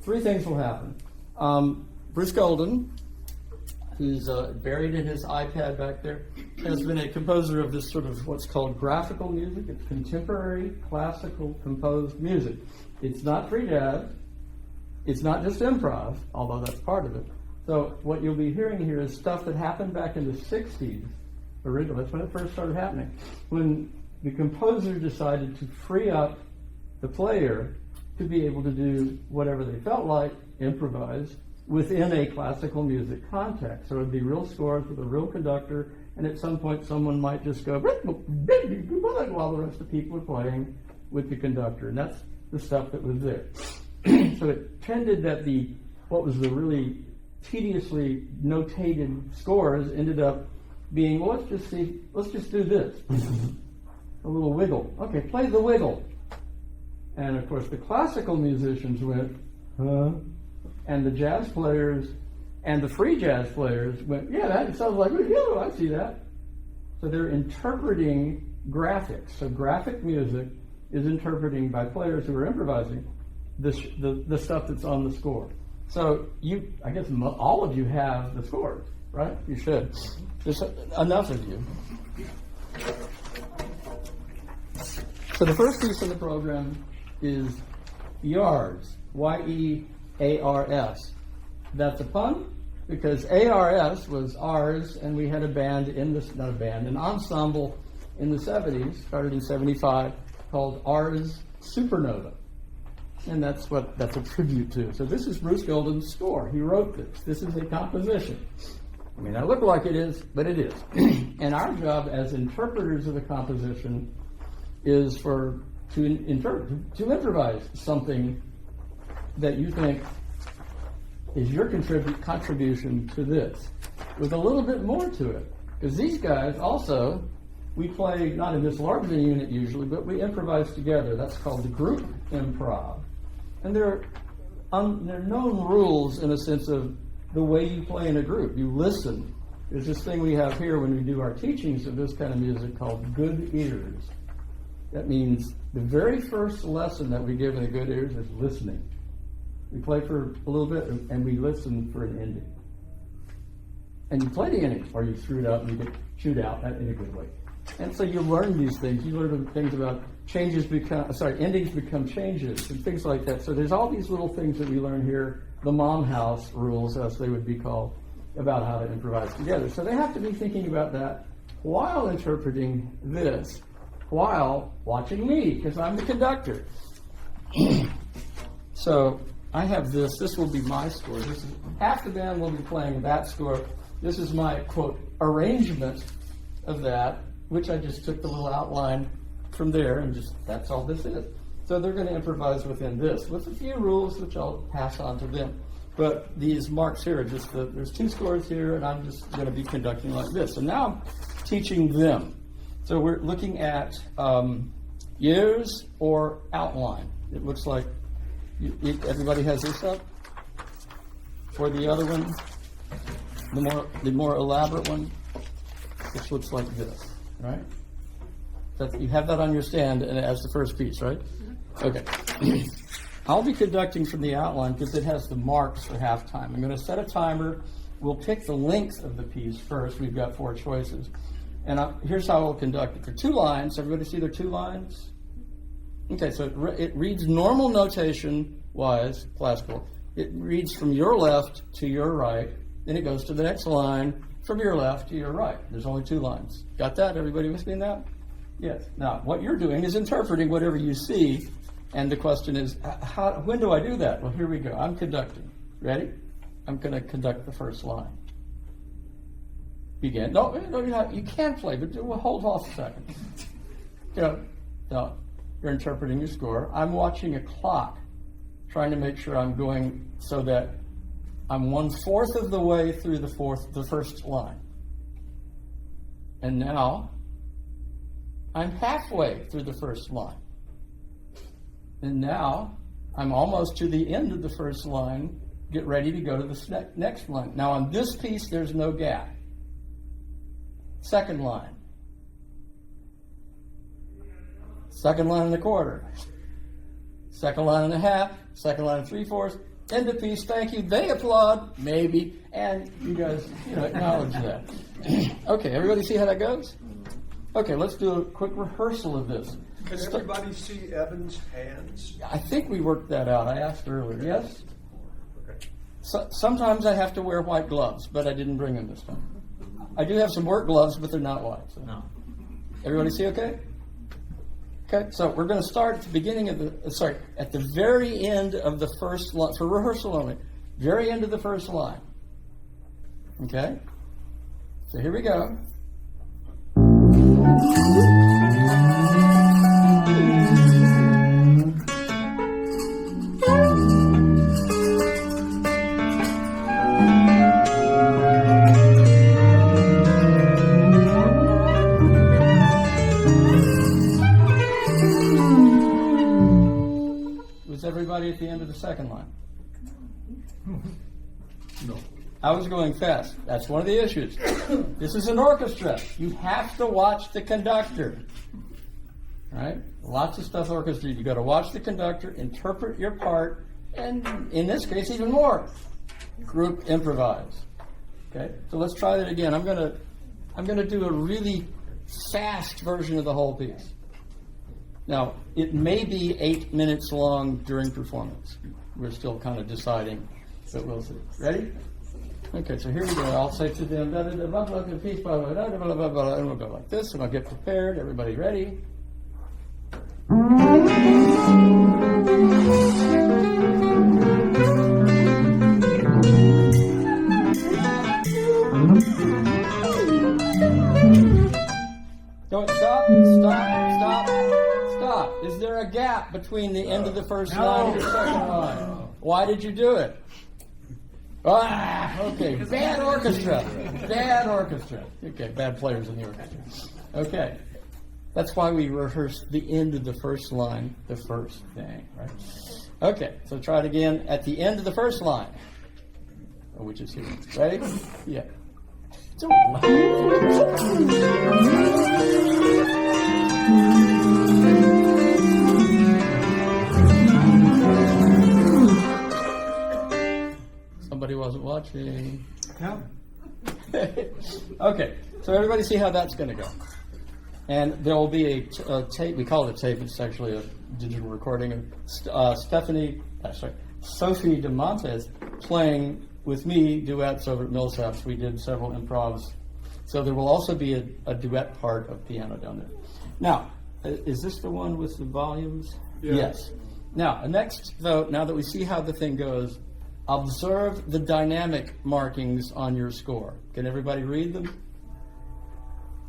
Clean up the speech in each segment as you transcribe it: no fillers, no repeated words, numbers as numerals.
three things will happen. Bruce Golden, who's buried in his iPad back there, has been a composer of this sort of what's called graphical music. It's contemporary, classical composed music. It's not free jazz. It's not just improv, although that's part of it. So what you'll be hearing here is stuff that happened back in the 60s, originally. That's when it first started happening, when the composer decided to free up the player to be able to do whatever they felt like, improvise, within a classical music context. So it would be real scores with a real conductor, and at some point someone might just go, while the rest of the people are playing with the conductor. And that's the stuff that was there. So it tended that what was the really tediously notated scores ended up being, well, let's just do this. A little wiggle. Okay, play the wiggle. And of course the classical musicians went, huh? And the jazz players and the free jazz players went, yeah, that sounds like, yeah, I see that. So they're interpreting graphics. So graphic music is interpreting by players who are improvising the stuff that's on the score. So I guess all of you have the scores, right? You should. There's enough of you. So the first piece of the program is YARS, Y-E-A-R-S. That's a pun because ARS was ours, and we had a band an ensemble in the 70s, started in 75, called Ars Supernova. And that's a tribute to. So this is Bruce Golden's score. He wrote this. This is a composition. I mean, I look like it is, but it is. And our job as interpreters of the composition is to improvise something that you think is your contribution to this, with a little bit more to it. Because these guys also, we play not in this larger unit usually, but we improvise together. That's called the group improv. And there are known rules in a sense of the way you play in a group. You listen. There's this thing we have here when we do our teachings of this kind of music called good ears. That means the very first lesson that we give in the good ears is listening. We play for a little bit and we listen for an ending. And you play the ending, or you screw it up and you get chewed out in a good way. And so you learn these things. You learn things about endings become changes and things like that. So there's all these little things that we learn here, the mom house rules, as they would be called, about how to improvise together. So they have to be thinking about that while interpreting this, while watching me, because I'm the conductor. So I have this. This will be my score. Half the band will be playing that score. This is my, quote, arrangement of that, which I just took the little outline from there and that's all this is. So they're going to improvise within this with a few rules, which I'll pass on to them. But these marks here are there's two scores here, and I'm just going to be conducting like this. And now I'm teaching them. So we're looking at years or outline. It looks like everybody has this up. For the other one, the more elaborate one, which looks like this, right? You have that on your stand and as the first piece, right? Okay. I'll be conducting from the outline because it has the marks for halftime. I'm going to set a timer. We'll pick the length of the piece first. We've got 4 choices. And here's how we'll conduct it. For 2 lines, everybody see there 2 lines? Okay, so it reads normal notation-wise, classical. It reads from your left to your right. Then it goes to the next line from your left to your right. There's only 2 lines. Got that? Everybody with me in that? Yes. Now, what you're doing is interpreting whatever you see, and the question is, when do I do that? Well, here we go. I'm conducting. Ready? I'm going to conduct the first line. Begin. No, you can play, but we'll hold off a second. No, you're interpreting your score. I'm watching a clock, trying to make sure I'm going so that I'm 1/4 of the way through the first line. And now I'm halfway through the first line. And now I'm almost to the end of the first line, get ready to go to the next line. Now on this piece, there's no gap. Second line. Second line and a quarter. Second line and a half. Second line and 3/4. End of piece, thank you. They applaud, maybe, and you guys, acknowledge that. Okay, everybody see how that goes? Okay, let's do a quick rehearsal of this. Can everybody see Evan's hands? I think we worked that out. I asked earlier. Yes? Okay. So, sometimes I have to wear white gloves, but I didn't bring them this time. I do have some work gloves, but they're not white. So. No. Everybody see okay? Okay, so we're going to start at the beginning of at the very end of the first line, for rehearsal only, very end of the first line. Okay? So here we go. Was everybody at the end of the second line? No. I was going fast. That's one of the issues. This is an orchestra. You have to watch the conductor. Right? Lots of stuff orchestra. You got to watch the conductor, interpret your part, and in this case, even more. Group improvise. Okay? So let's try that again. I'm gonna do a really fast version of the whole piece. Now, it may be 8 minutes long during performance. We're still kind of deciding, but we'll see. Ready? Okay, so here we go. I'll say to them, blah, blah, blah, blah, blah, piece, blah, blah, blah, blah, blah, blah, and we'll go like this, and I'll get prepared. Everybody ready? Don't stop, stop, stop, stop. Is there a gap between the end of the first line and the second line? Why did you do it? Okay, bad orchestra. Bad orchestra. Okay, bad players in the orchestra. Okay, that's why we rehearse the end of the first line, the first thing, right? Okay, so try it again at the end of the first line, which is here. Ready? Yeah. Somebody wasn't watching. Yeah. Okay, so everybody see how that's going to go. And there will be a tape. We call it a tape. It's actually a digital recording of Sophie de Montes playing with me duets over at Millsaps. We did several improvs. So there will also be a duet part of piano down there. Now, is this the one with the volumes? Yeah. Yes. Now, next, though, now that we see how the thing goes, observe the dynamic markings on your score. Can everybody read them?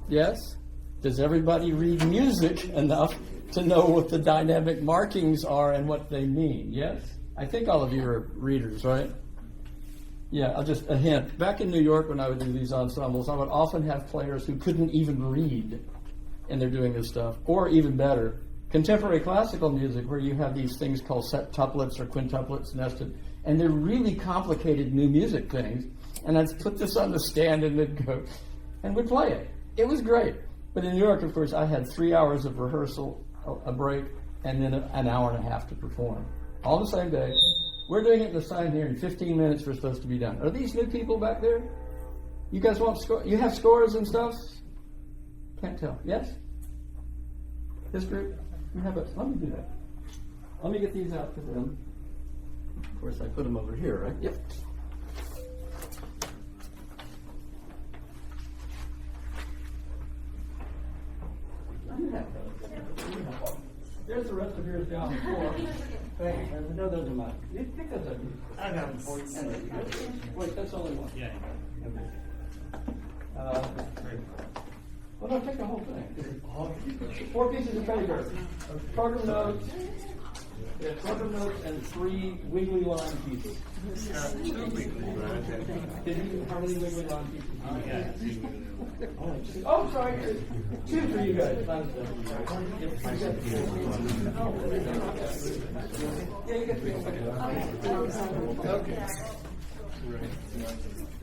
Yes? Does everybody read music enough to know what the dynamic markings are and what they mean? Yes? I think all of you are readers, right? Yeah, I'll just a hint. Back in New York when I would do these ensembles, I would often have players who couldn't even read and they're doing this stuff. Or even better, contemporary classical music where you have these things called septuplets or quintuplets nested, and they're really complicated new music things. And I'd put this on the stand and they'd go, and we'd play it. It was great. But in New York, of course, I had 3 hours of rehearsal, a break, and then an hour and a half to perform. All the same day. We're doing it in the sign here. In 15 minutes, we're supposed to be done. Are these new people back there? You guys want score? You have scores and stuff? Can't tell. Yes? This group? You have a, let me do that. Let me get these out to them. Of course, I put them over here, right? Yep. There's the rest of yours down the floor. Thanks. No, those are mine. You pick those up. I got them for you. Wait, that's only one. Yeah. Well, no, take the whole thing. 4 pieces of paper. Program notes. Yeah, program notes and 3 wiggly line pieces. 2 wiggly lines. How many wiggly line pieces? Yeah. Oh, sorry. 2 for you guys. Yeah, you get 3. Okay.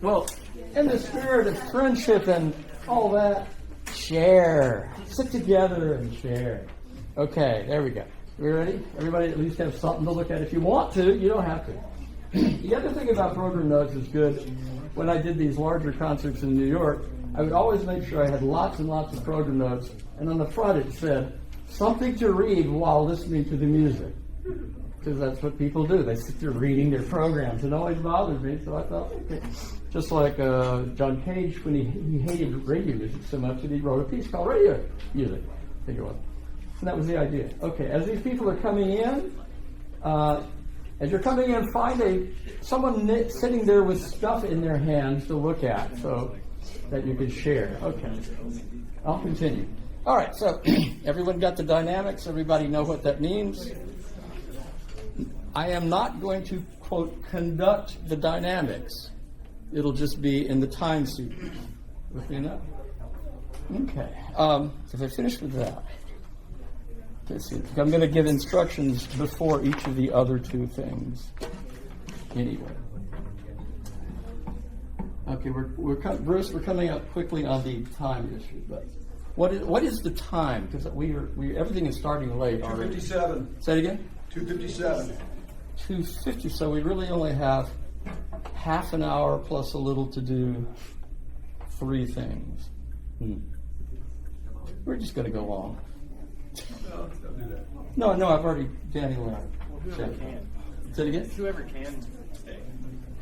Well, in the spirit of friendship and all that, share. Sit together and share. Okay, there we go. We ready? Everybody at least have something to look at. If you want to, you don't have to. The other thing about program notes is good. When I did these larger concerts in New York, I would always make sure I had lots and lots of program notes, and on the front it said, something to read while listening to the music. Because that's what people do. They sit there reading their programs. It always bothered me, so I thought, okay. Just like John Cage, when he hated radio music so much that he wrote a piece called Radio Music, I think it was. And that was the idea. Okay, as these people are coming in, as you're coming in, find someone sitting there with stuff in their hands to look at so that you can share. Okay, I'll continue. All right, so everyone got the dynamics. Everybody know what that means. I am not going to, quote, conduct the dynamics. It'll just be in the time sequence. With me now? Okay. If I finish with that, let's see. I'm going to give instructions before each of the other two things. Anyway. Okay, Bruce, we're coming up quickly on the time issue, but what is the time? Because everything is starting late already. 2:57. Say it again. 2:57. 2:50. So we really only have half an hour plus a little to do 3 things. We're just going to go long. No, don't do that. No, I've already, Danny left. Well, whoever can. Say it again? Whoever can stay.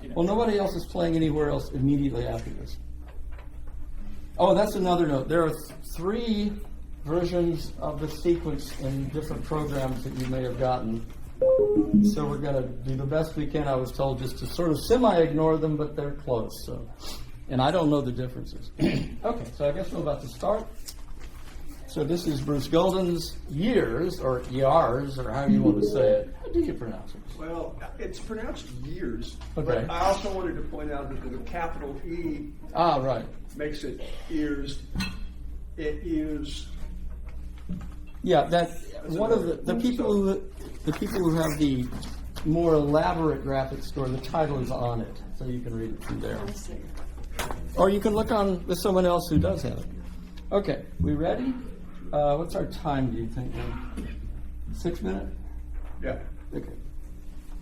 You know. Well, nobody else is playing anywhere else immediately after this. Oh, that's another note. There are 3 versions of the sequence in different programs that you may have gotten. So we're going to do the best we can, I was told, just to sort of semi-ignore them, but they're close. So, and I don't know the differences. Okay, so I guess we're about to start. So this is Bruce Golden's Years, or Yars, or however you want to say it. How do you pronounce it? Well, it's pronounced years, Okay. but I also wanted to point out that the capital E Right. makes it ears. It is. Yeah, that one of the people who have the more elaborate graphic store, the title is on it, so you can read it from there. Or you can look on with someone else who does have it. Okay, we ready? What's our time, do you think? 6 minutes? Yeah. Okay.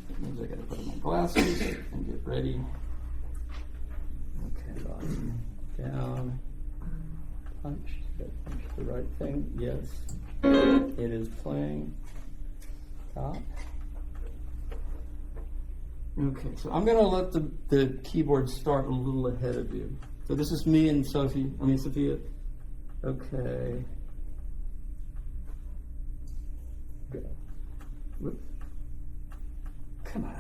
That means I gotta put on my glasses and get ready. Okay, volume down. Punch. Did I punch the right thing? Yes. It is playing. Stop. Okay, so I'm gonna let the keyboard start a little ahead of you. So this is me and Sophia. Okay. Go. Whoop. Come on.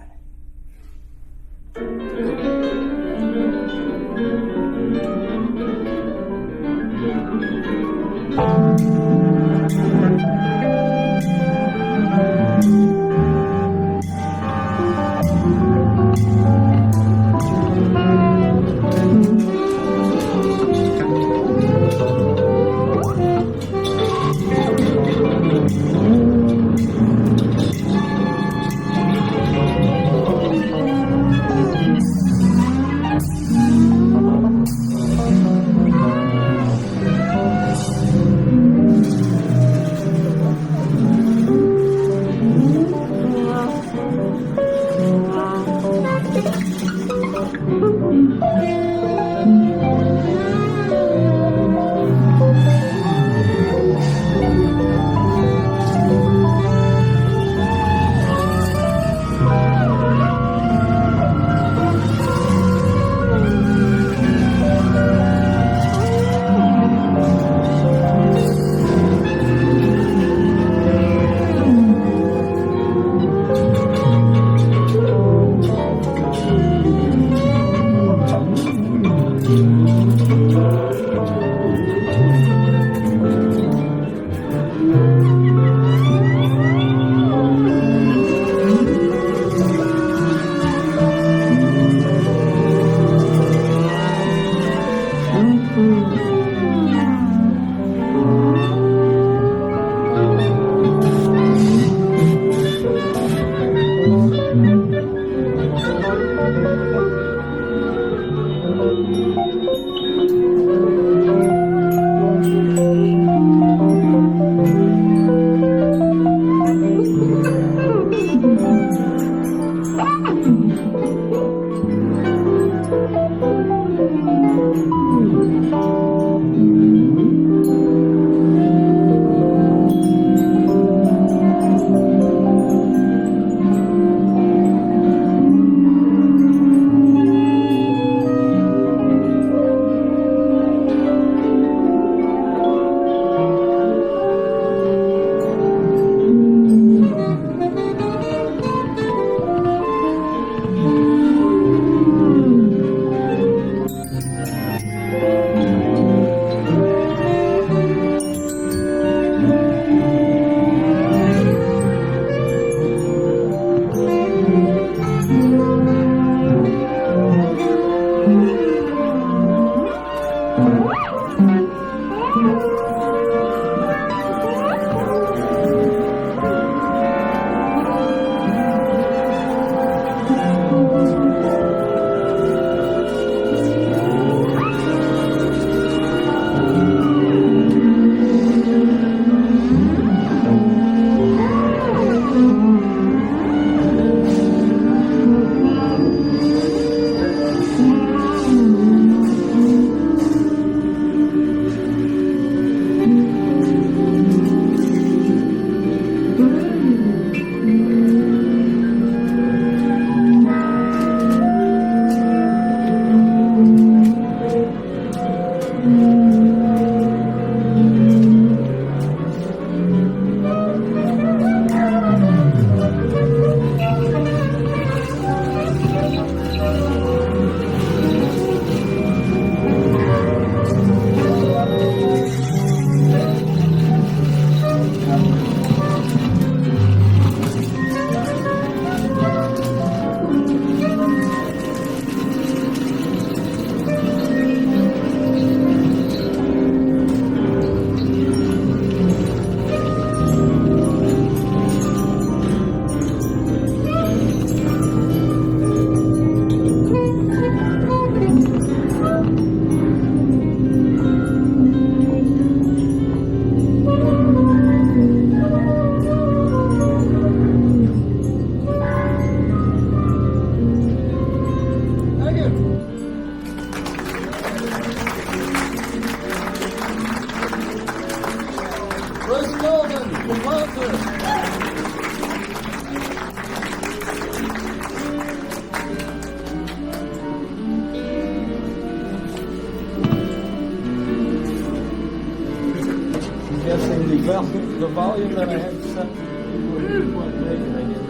the volume that I had set to 2.8 and I didn't.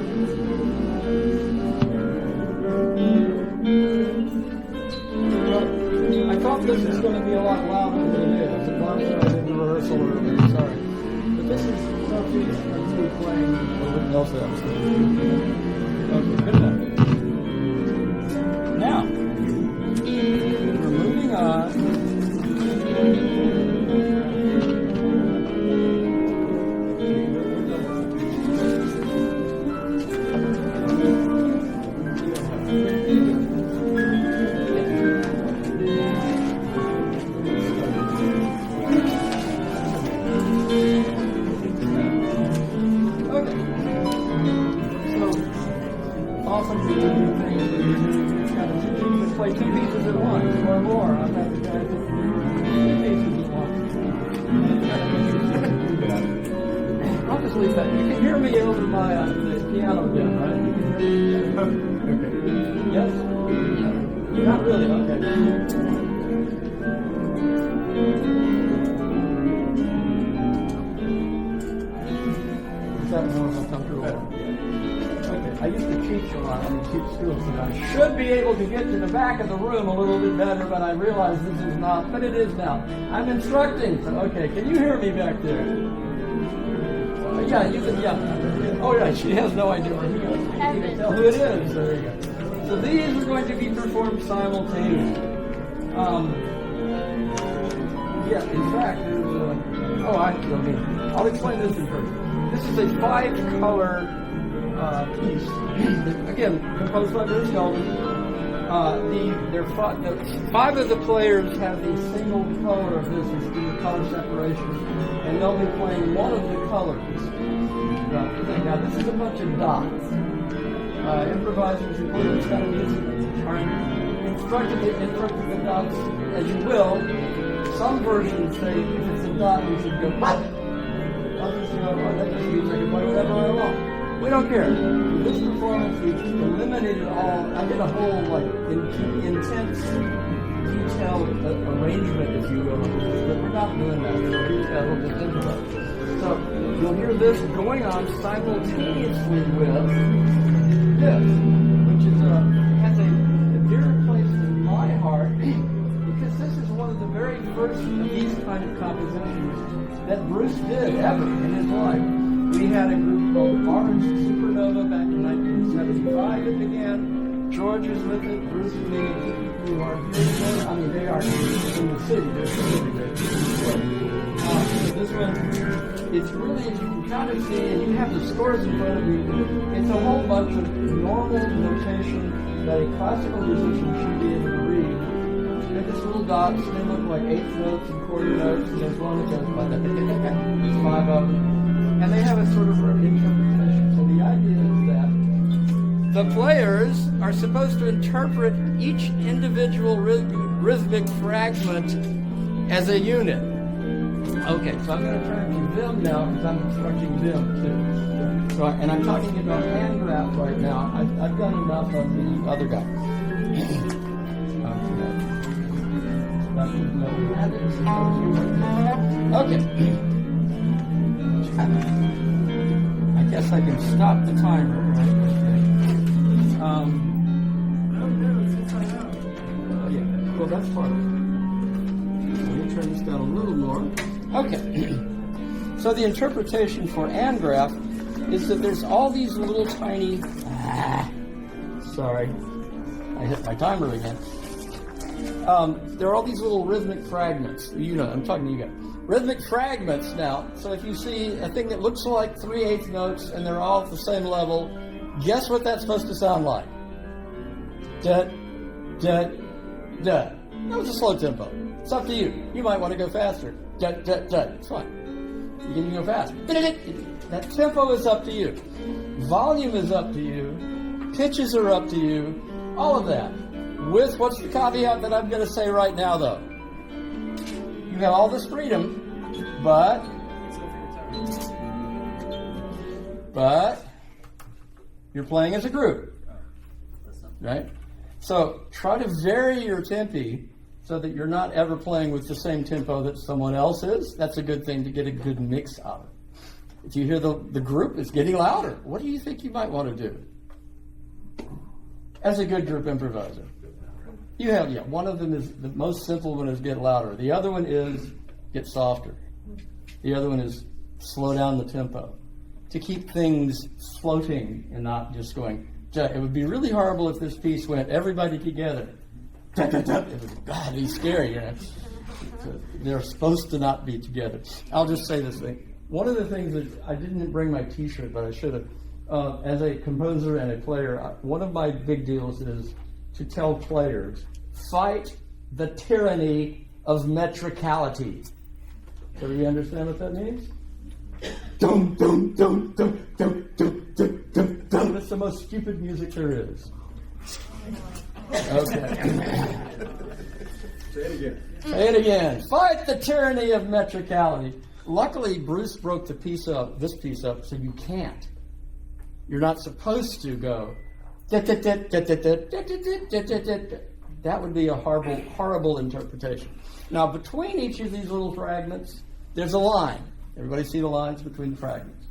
I thought this was going to be a lot louder than it is. As long as I did the rehearsal earlier, sorry. But this is something that's going to be playing everything else that I was doing. Okay, good enough. Now, we're moving on. Play two pieces at once or more. I've had the guys that do two pieces at once. I'll just leave that. You can hear me over my the piano again, right? You can hear me? Okay. Yes? Not really, okay. Is that more comfortable? Okay. I used to teach a lot. I mean, teach schools, and I should be able to get to the back of the room a little bit better, but I realize this is not. But it is now. I'm instructing. So, okay, can you hear me back there? Yeah, you can. Yeah. Oh, yeah. She has no idea where he is. You can tell who it is. There you go. So these are going to be performed simultaneously. Yeah. In fact, there's a. I'll explain this in first. This is a 5-color. Piece. Again, composed by Bruce Goldman. Five of the players have the single color of this, which is the color separation, and they'll be playing one of the colors. Now, this is a bunch of dots. Improvisers, including this kind of music, are instructed to interpret the dots as you will. Some versions say if it's a dot, you should go, "What?" Others go, "Oh, that just means I can play whatever I want." We don't care. For this performance, we just eliminated all. I did a whole intense, detailed arrangement, if you will, but we're not doing that. So we just got a little bit into that. So you'll hear this going on simultaneously with this, which is has a dear place in my heart because this is one of the very first of these kind of compositions that Bruce did ever in his life. We had a group called Orange Supernova back in 1975. It began. George is with it. Bruce and me, who are here. I mean, they are in the city. They're so this one, it's really, as you can kind of see, and you have the scores in front of you, it's a whole bunch of normal notation that a classical musician should be able to read. They're just little dots. They look like eighth notes and quarter notes, and there's one that goes by that. There's 5 of them. And they have a sort of interpretation. So the idea is that the players are supposed to interpret each individual rhythmic fragment as a unit. Okay, so I'm going to turn to them now because I'm instructing them too. So, and I'm talking about annGrf right now. I've done enough of the other guy. Okay. I guess I can stop the timer, right? Yeah, well, that's part of it. Let me turn this down a little more. Okay. So the interpretation for annGrf is that there's all these little tiny... sorry. I hit my timer again. There are all these little rhythmic fragments. You know, I'm talking to you guys. Rhythmic fragments now. So if you see a thing that looks like 3/8 notes and they're all at the same level, guess what that's supposed to sound like? Da, da, da. That was a slow tempo. It's up to you. You might want to go faster. Da, da, da. It's fine. You can go fast. That tempo is up to you. Volume is up to you. Pitches are up to you. All of that. With what's the caveat that I'm going to say right now, though? You have all this freedom, but you're playing as a group, right? So try to vary your tempi so that you're not ever playing with the same tempo that someone else is. That's a good thing to get a good mix out of. If you hear the group is getting louder, what do you think you might want to do? As a good group improviser, you have, one of them is, the most simple one is get louder. The other one is get softer. The other one is slow down the tempo to keep things floating and not just going. It would be really horrible if this piece went everybody together. It would be scary. They're supposed to not be together. I'll just say this thing. One of the things that I didn't bring my T-shirt, but I should have. As a composer and a player, one of my big deals is to tell players, fight the tyranny of metricality. So you understand what that means? Dum dum dum dum dum dum dum dum dum. That's the most stupid music there is. Okay. Say it again. Say it again. Fight the tyranny of metricality. Luckily, Bruce broke this piece up, so you can't. You're not supposed to go. That would be a horrible interpretation. Now, between each of these little fragments, there's a line. Everybody see the lines between the fragments?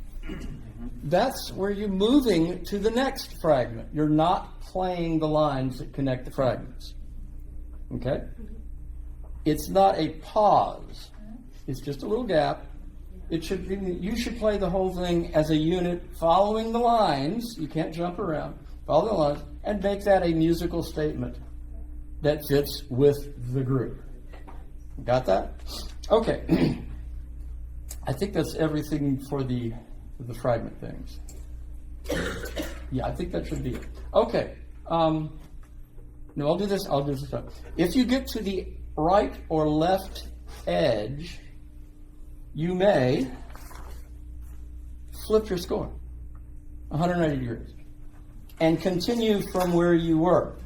That's where you're moving to the next fragment. You're not playing the lines that connect the fragments. Okay? It's not a pause. It's just a little gap. You should play the whole thing as a unit, following the lines. You can't jump around. Follow the lines, and make that a musical statement that fits with the group. Got that? Okay. I think that's everything for the fragment things. Yeah, I think that should be it. Okay. No, I'll do this. If you get to the right or left edge, you may flip your score 180 degrees and continue from where you were.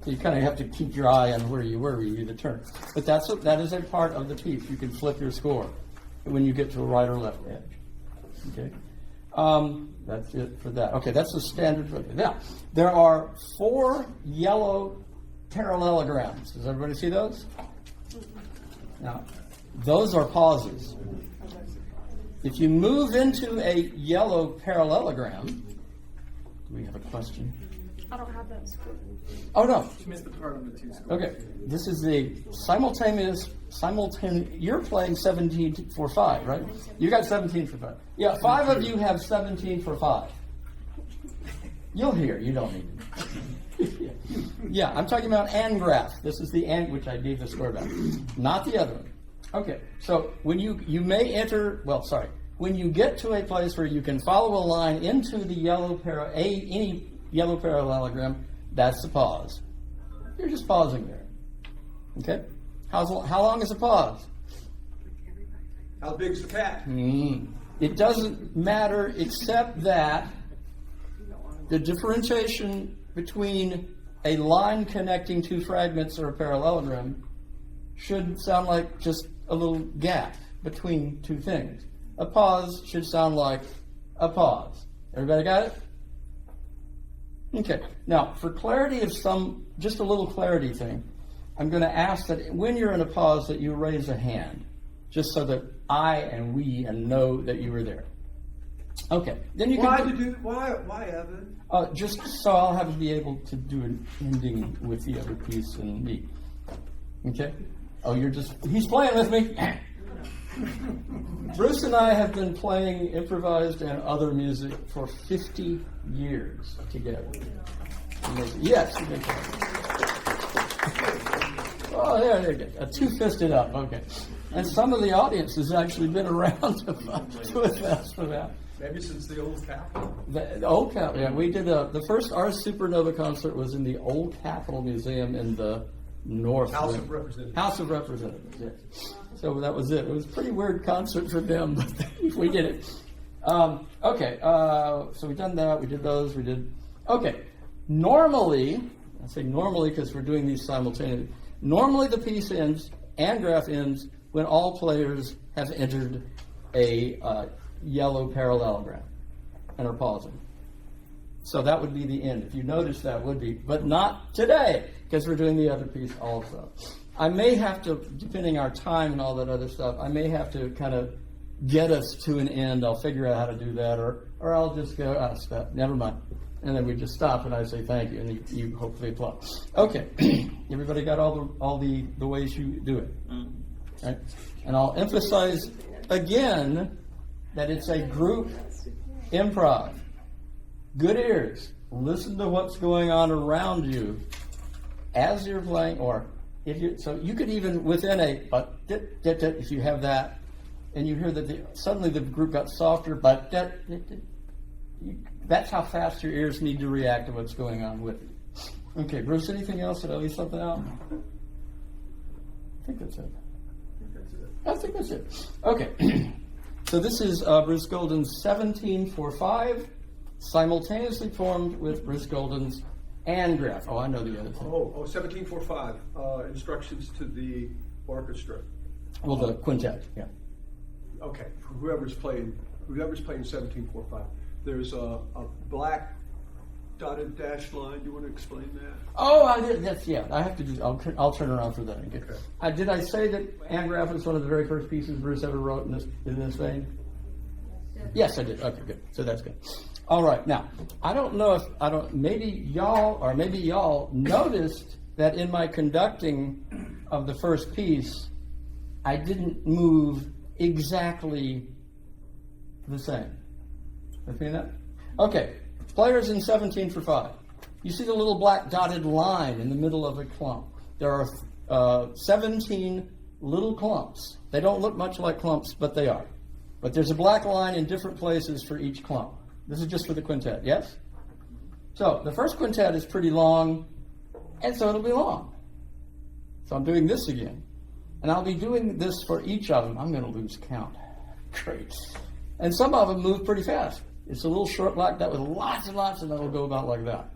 So you kind of have to keep your eye on where you were when you do the turn. But that is a part of the piece. You can flip your score when you get to a right or left edge. Okay? That's it for that. Okay, that's the standard for it. Now, there are 4 yellow parallelograms. Does everybody see those? Now, those are pauses. If you move into a yellow parallelogram, do we have a question? I don't have that score. Oh, no. You missed the part on the 2 scores. Okay. This is the simultaneous, you're playing 17 for 5, right? You got 17 for 5. Yeah, 5 of you have 17 for 5. You'll hear. You don't need it. Yeah, I'm talking about annGrf. This is the and, which I gave the score back. Not the other one. Okay, so when you may enter, when you get to a place where you can follow a line into the yellow any yellow parallelogram, that's the pause. You're just pausing there. Okay? How long is a pause? How big's the cat? It doesn't matter except that the differentiation between a line connecting 2 fragments or a parallelogram should sound like just a little gap between 2 things. A pause should sound like a pause. Everybody got it? Okay. Now, for clarity of just a little clarity thing, I'm going to ask that when you're in a pause that you raise a hand, just so that I and we know that you were there. Okay. Then you Why, Evan? just so I'll have to be able to do an ending with the other piece and me. Okay? Oh, he's playing with me. Bruce and I have been playing improvised and other music for 50 years together. Yes. Oh, there you go. 2 fisted up. Okay. And some of the audience has actually been around with us for that. Maybe since the old Capitol. The old Capitol, yeah. We did the first Ars Supernova concert was in the old Capitol Museum in the North. House of Representatives. House of Representatives, yes. So that was it. It was a pretty weird concert for them, but we did it. Okay, so we've done that. We did those. Okay. Normally, I say normally because we're doing these simultaneously. Normally the piece ends, annGrf ends, when all players have entered a yellow parallelogram and are pausing. So that would be the end. If you notice, that would be, but not today, because we're doing the other piece also. I may have to, depending our time and all that other stuff, I may have to kind of get us to an end. I'll figure out how to do that, or I'll just go, stop, never mind. And then we just stop and I say thank you, and you hopefully applaud. Okay, everybody got all the ways you do it, right? And I'll emphasize again that it's a group improv. Good ears. Listen to what's going on around you as you're playing, or if you. So you could even within if you have that, and you hear that suddenly the group got softer, but that's how fast your ears need to react to what's going on with you. Okay, Bruce. Anything else? Did I leave something out? I think that's it. I think that's it. Okay. So this is Bruce Golden's 1745, simultaneously formed with Bruce Golden's annGrf. Oh, I know the other thing. 1745, instructions to the orchestra. Well, the quintet, yeah. Okay, whoever's playing 1745. There's a black dotted dash line. Do you want to explain that? Oh, I did. That's I have to do. I'll turn around for that. Okay. Okay. Did I say that annGrf was one of the very first pieces Bruce ever wrote in this vein? Yes, I did. Okay, good. So that's good. All right. Now, I don't know if maybe y'all noticed that in my conducting of the first piece, I didn't move exactly the same. You see that? Okay. Players in 17 for 5. You see the little black dotted line in the middle of a clump. There are 17 little clumps. They don't look much like clumps, but they are. But there's a black line in different places for each clump. This is just for the quintet, yes? So the first quintet is pretty long, and so it'll be long. So I'm doing this again. And I'll be doing this for each of them. I'm going to lose count. Great. And some of them move pretty fast. It's a little short like that with lots and lots, and it'll go about like that.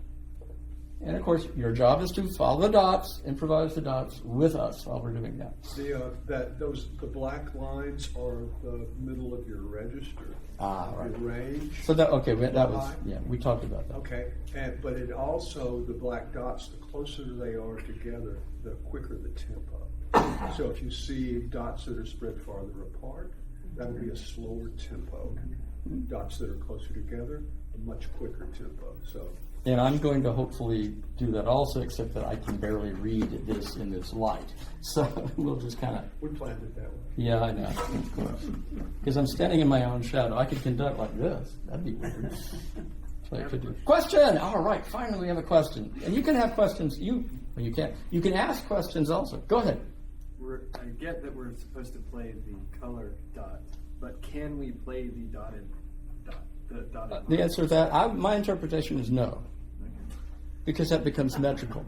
And of course, your job is to follow the dots, improvise the dots with us while we're doing that. The black lines are the middle of your register. Right. Your range. So that was we talked about that. Okay, but it also the black dots. The closer they are together, the quicker the tempo. So if you see dots that are spread farther apart, that would be a slower tempo. Dots that are closer together, a much quicker tempo. So. And I'm going to hopefully do that also, except that I can barely read this in this light. So we'll just kind of. We planned it that way. Yeah, I know, of course. Because I'm standing in my own shadow. I could conduct like this. That'd be weird. So I could do. Question! All right, finally we have a question. And you can have questions. You can ask questions also. Go ahead. I get that we're supposed to play the color dot, but can we play the dotted dot? The dotted The answer to that, my interpretation is no. Because that becomes metrical.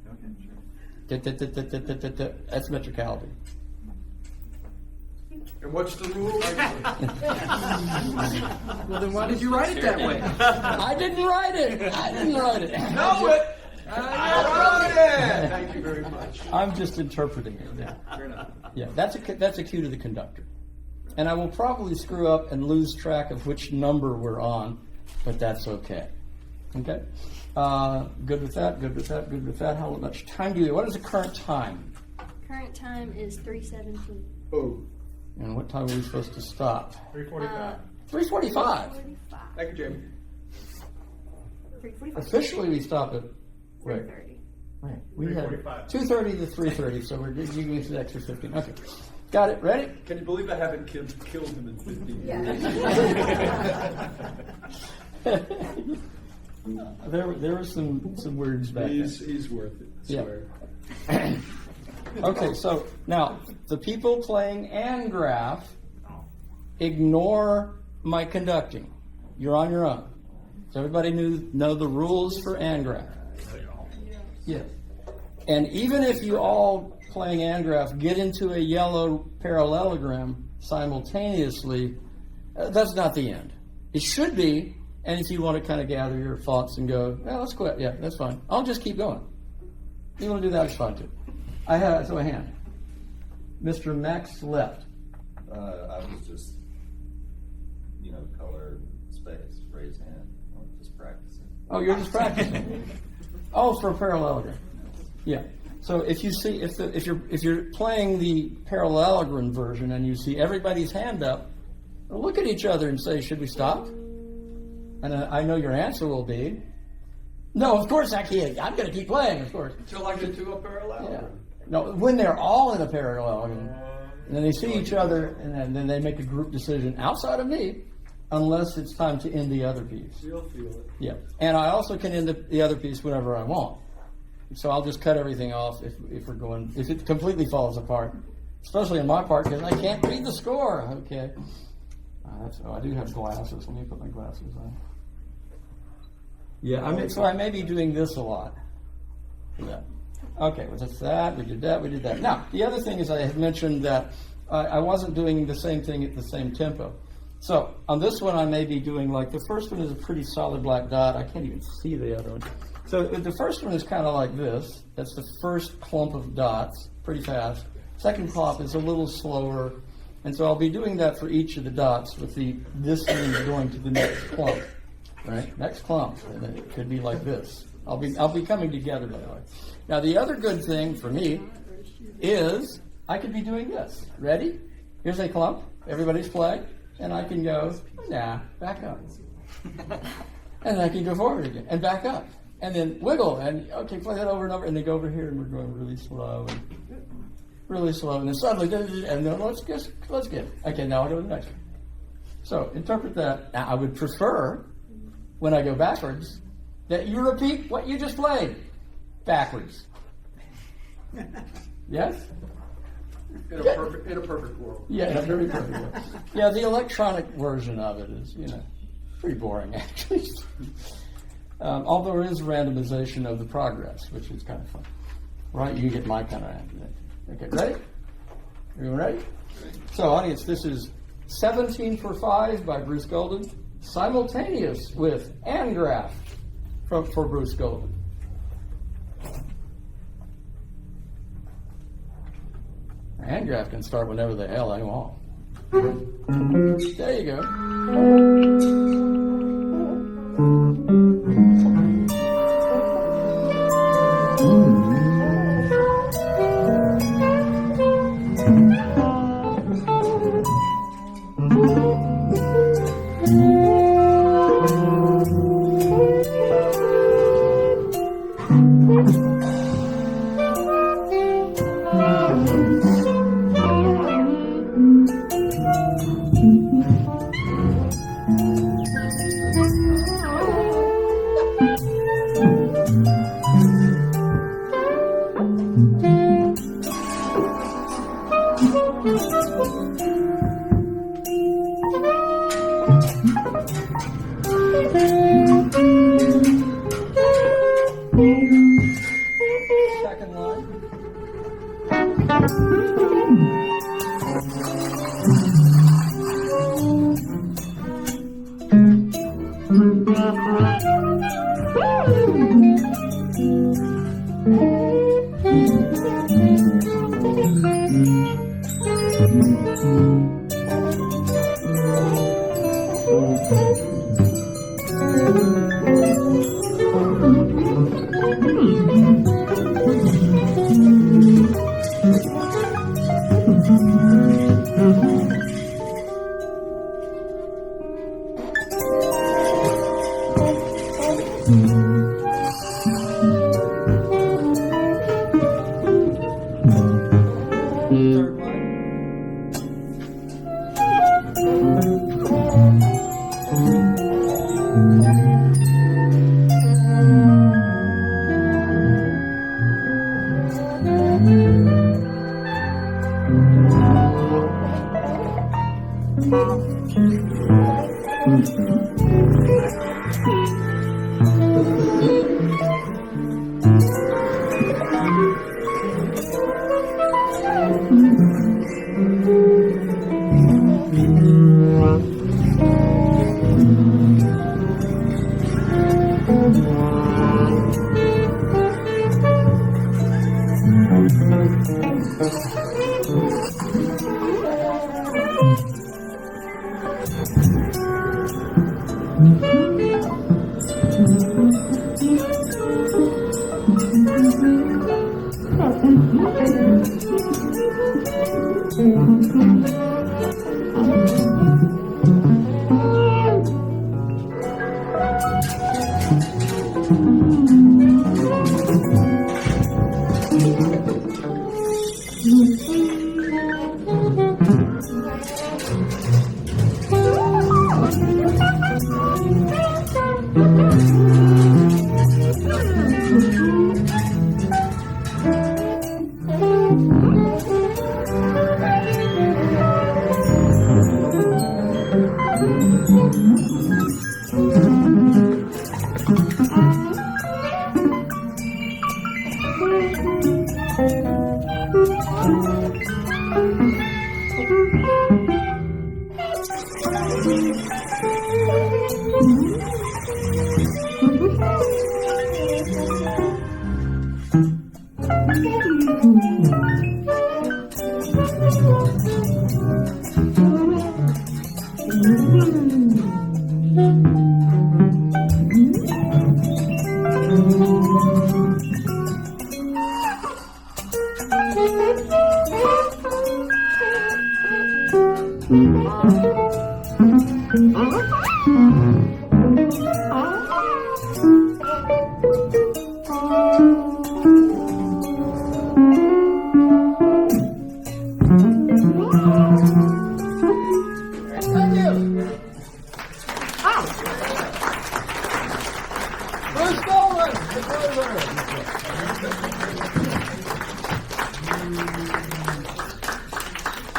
Okay, sure. That's metricality. And what's the rule? Well, then why did you write it that way? I didn't write it. Know it! I wrote it! Thank you very much. I'm just interpreting it. Yeah, Fair enough. yeah. That's a cue to the conductor. And I will probably screw up and lose track of which number we're on, but that's okay. Okay? Good with that. How much time do you have? What is the current time? Current time is 3:17. Oh, And what time are we supposed to stop? 3:45. 3:45. 45. Thank you, Jamie. 3:45. Officially, we stop at, wait. 3:30. Right. We had 2:30 to 3:30, so we're giving you the extra 15. Okay. Got it. Ready? Can you believe I haven't killed him in 15 years? There were some words back then. He's worth it, I Yeah. swear. Okay, so now the people playing annGrf ignore my conducting. You're on your own. Does everybody know the rules for annGrf? Yes. And even if you all playing annGrf get into a yellow parallelogram simultaneously, that's not the end. It should be, and if you want to kind of gather your thoughts and go, let's quit. Yeah, that's fine. I'll just keep going. If you want to do that, it's fine too. I have a hand. Mr. Max left. I was just, color, space, raise hand. I'm just practicing. Oh, you're just practicing. Oh, for a parallelogram. Yeah. So if you see, if you're playing the parallelogram version and you see everybody's hand up, look at each other and say, should we stop? And I know your answer will be, no, of course I can't. I'm going to keep playing, of course. Until I get to a Yeah. parallelogram. No, when they're all in a parallelogram, and then they see each other, and then they make a group decision outside of me, unless it's time to end the other piece. You'll feel it. Yeah, and I also can end the other piece whenever I want. So I'll just cut everything off if it completely falls apart, especially in my part because I can't read the score. Okay. I do have glasses. Let me put my glasses on. Yeah, I may be doing this a lot. Yeah. Okay, well, that's that. We did that. Now, the other thing is I had mentioned that I wasn't doing the same thing at the same tempo. So on this one, I may be doing like the first one is a pretty solid black dot. I can't even see the other one. So the first one is kind of like this. That's the first clump of dots, pretty fast. Second clump is a little slower. And so I'll be doing that for each of the dots with this one going to the next clump, right? Next clump, and then it could be like this. I'll be coming together by the way. Now the other good thing for me is I could be doing this. Ready? Here's a clump. Everybody's playing, and I can go back up, and I can go forward again and back up, and then wiggle and okay, play that over and over, and then go over here and we're going really slow and then suddenly, and then let's get okay. Now I'll go to the next one. So interpret that. Now I would prefer when I go backwards that you repeat what you just played backwards. Yes? In a perfect world. Yeah, in a very perfect way. Yeah, the electronic version of it is, pretty boring actually. Although there is randomization of the progress, which is kind of fun. Right? You get my kind of randomization. Okay, ready? Everyone ready? So, audience, this is 17 for 5 by Bruce Golden, simultaneous with annGrf for Bruce Golden. annGrf can start whenever the hell I want. There you go. Second line.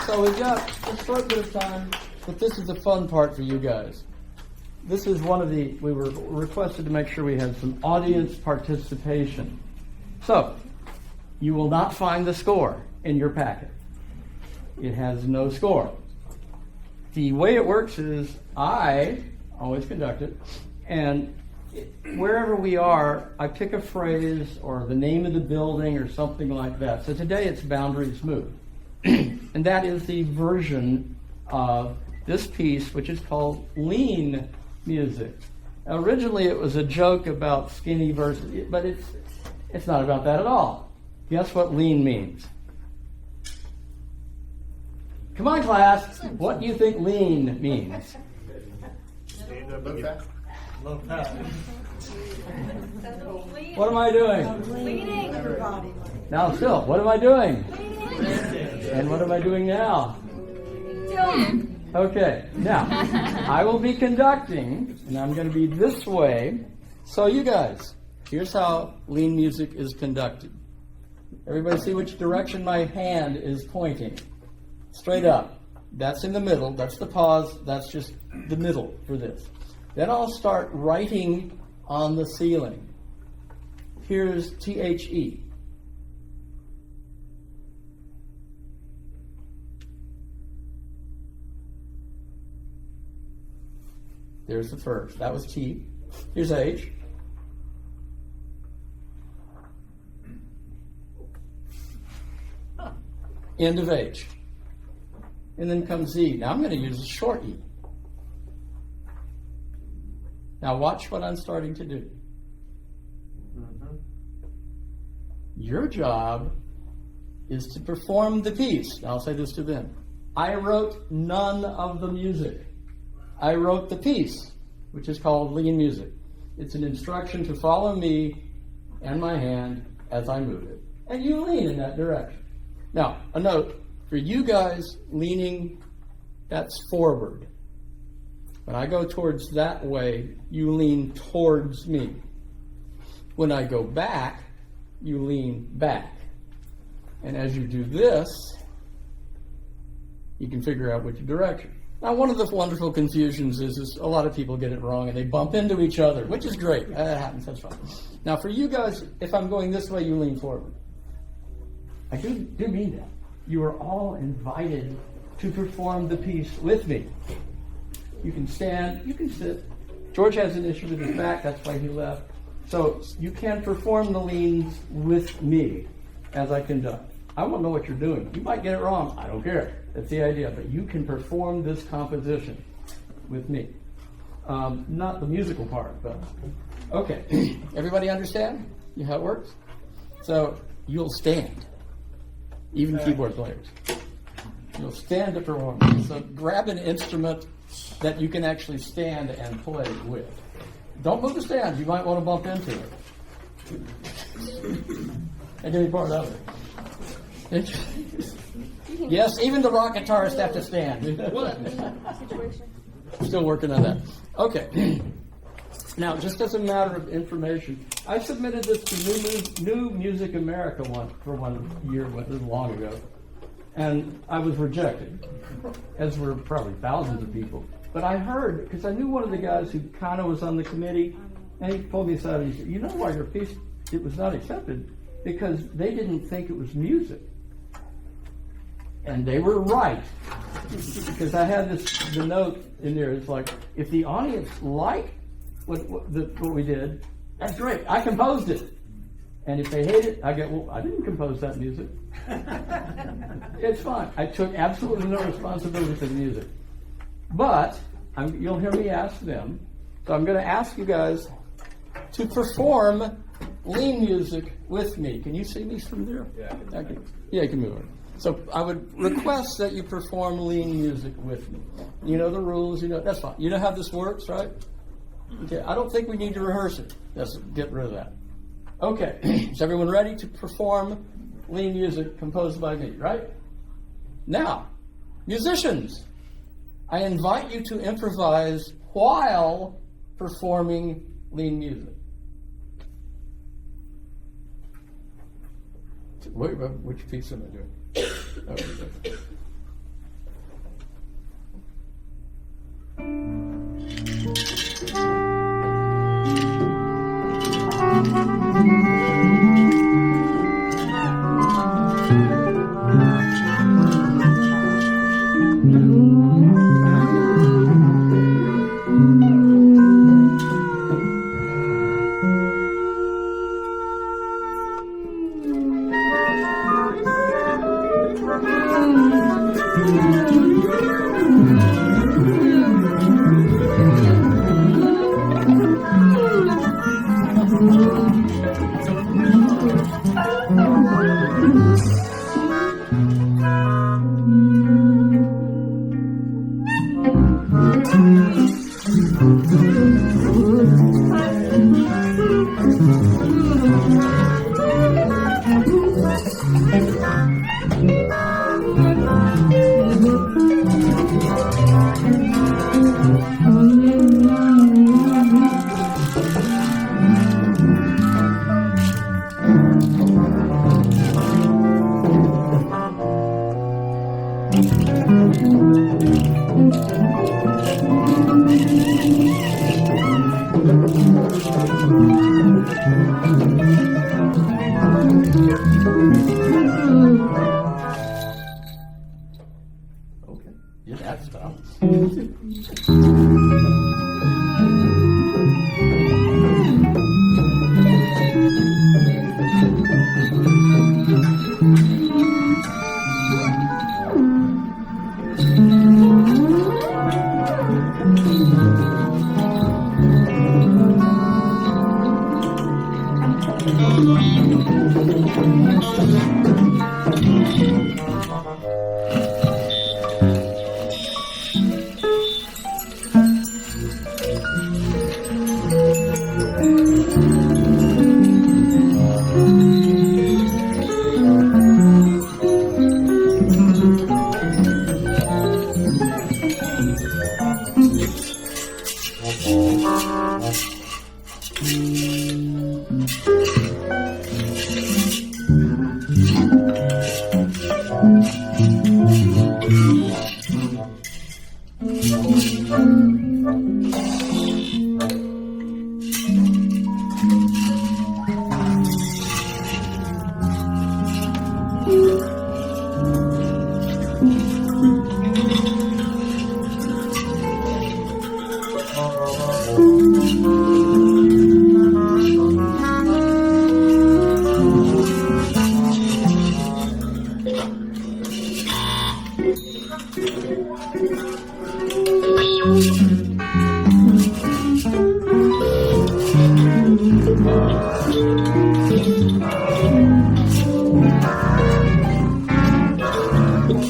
So we've got a short bit of time, but this is the fun part for you guys. This is one of the, we were requested to make sure we had some audience participation. So, you will not find the score in your packet. It has no score. The way it works is I always conduct it, and wherever we are, I pick a phrase or the name of the building or something like that. So today it's Boundaries Move. And that is the version of this piece, which is called lean music. Originally it was a joke about skinny versus, but it's not about that at all. Guess what lean means? Come on, class. What do you think lean means? What am I doing? Leaning. Now still, what am I doing? And what am I doing now? Okay, now, I will be conducting, and I'm going to be this way. So you guys, here's how lean music is conducted. Everybody see which direction my hand is pointing? Straight up. That's in the middle. That's the pause. That's just the middle for this. Then I'll start writing on the ceiling. Here's THE. There's the first. That was T. Here's H. End of H. And then comes Z. Now I'm going to use a short E. Now watch what I'm starting to do. Your job is to perform the piece. Now I'll say this to them. I wrote none of the music. I wrote the piece, which is called lean music. It's an instruction to follow me and my hand as I move it. And you lean in that direction. Now, a note, for you guys leaning, that's forward. When I go towards that way, you lean towards me. When I go back, you lean back. And as you do this, you can figure out which direction. Now, one of the wonderful confusions is a lot of people get it wrong and they bump into each other, which is great. That happens, that's fine. Now, for you guys, if I'm going this way, you lean forward. I do mean that. You are all invited to perform the piece with me. You can stand, you can sit. George has an issue with his back, that's why he left. So you can perform the leans with me as I conduct. I won't know what you're doing. You might get it wrong. I don't care. That's the idea. But you can perform this composition with me. Not the musical part, but okay. Everybody understand how it works? So you'll stand, even keyboard players. You'll stand to perform. So grab an instrument that you can actually stand and play with. Don't move the stand. You might want to bump into it. And any part of it. Yes, even the rock guitarists have to stand. Situation. Still working on that. Okay. Now, just as a matter of information, I submitted this to New Music America for 1 year, a little long ago, and I was rejected, as were probably thousands of people. But I heard, because I knew one of the guys who kind of was on the committee, and he pulled me aside and he said, "You know why your piece, it was not accepted? Because they didn't think it was music." And they were right. Because I had the note in there, it's like, if the audience liked what we did, that's great. I composed it. And if they hate it, I go, well, I didn't compose that music. It's fine. I took absolutely no responsibility for the music. But you'll hear me ask them. So I'm going to ask you guys to perform lean music with me. Can you see me from there? Yeah. Okay. Yeah, you can move on. So I would request that you perform lean music with me. You know the rules. You know that's fine. You know how this works, right? Okay. I don't think we need to rehearse it. Let's get rid of that. Okay. Is everyone ready to perform lean music composed by me? Right? Now, musicians, I invite you to improvise while performing lean music. Wait, which piece am I doing? Okay. Okay. Yeah, that stops.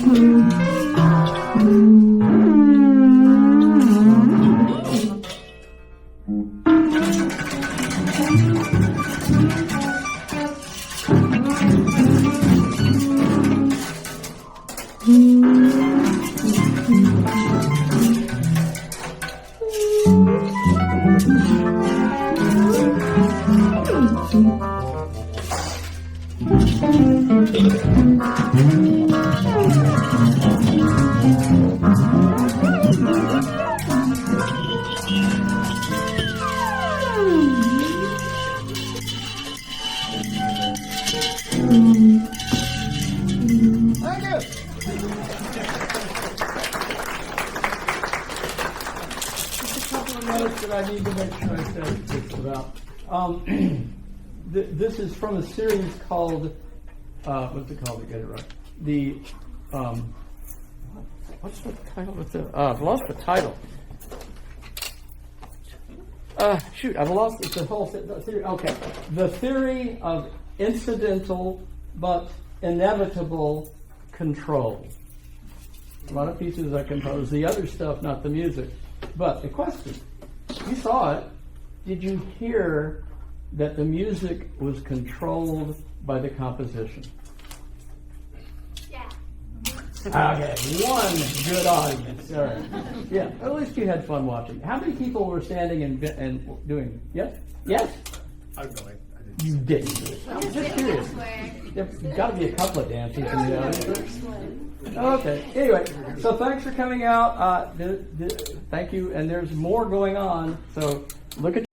Thank you. Just a couple of notes that I need to make sure I said this about. This is from a series called, what's it called to get it right? The, what's the title of the, I've lost the title. Shoot, I've lost it's the whole theory. Okay, the theory of incidental but inevitable control. A lot of pieces I compose, the other stuff, not the music. But the question, you saw it. Did you hear that the music was controlled by the composition? Yeah. Okay, one good audience. All right. Yeah, at least you had fun watching. How many people were standing and doing? Yes? Yes? I'm going. You didn't do it. I'm just curious. There's got to be a couple of dancers in the audience. Okay. Anyway, so thanks for coming out. Thank you. And there's more going on. So look at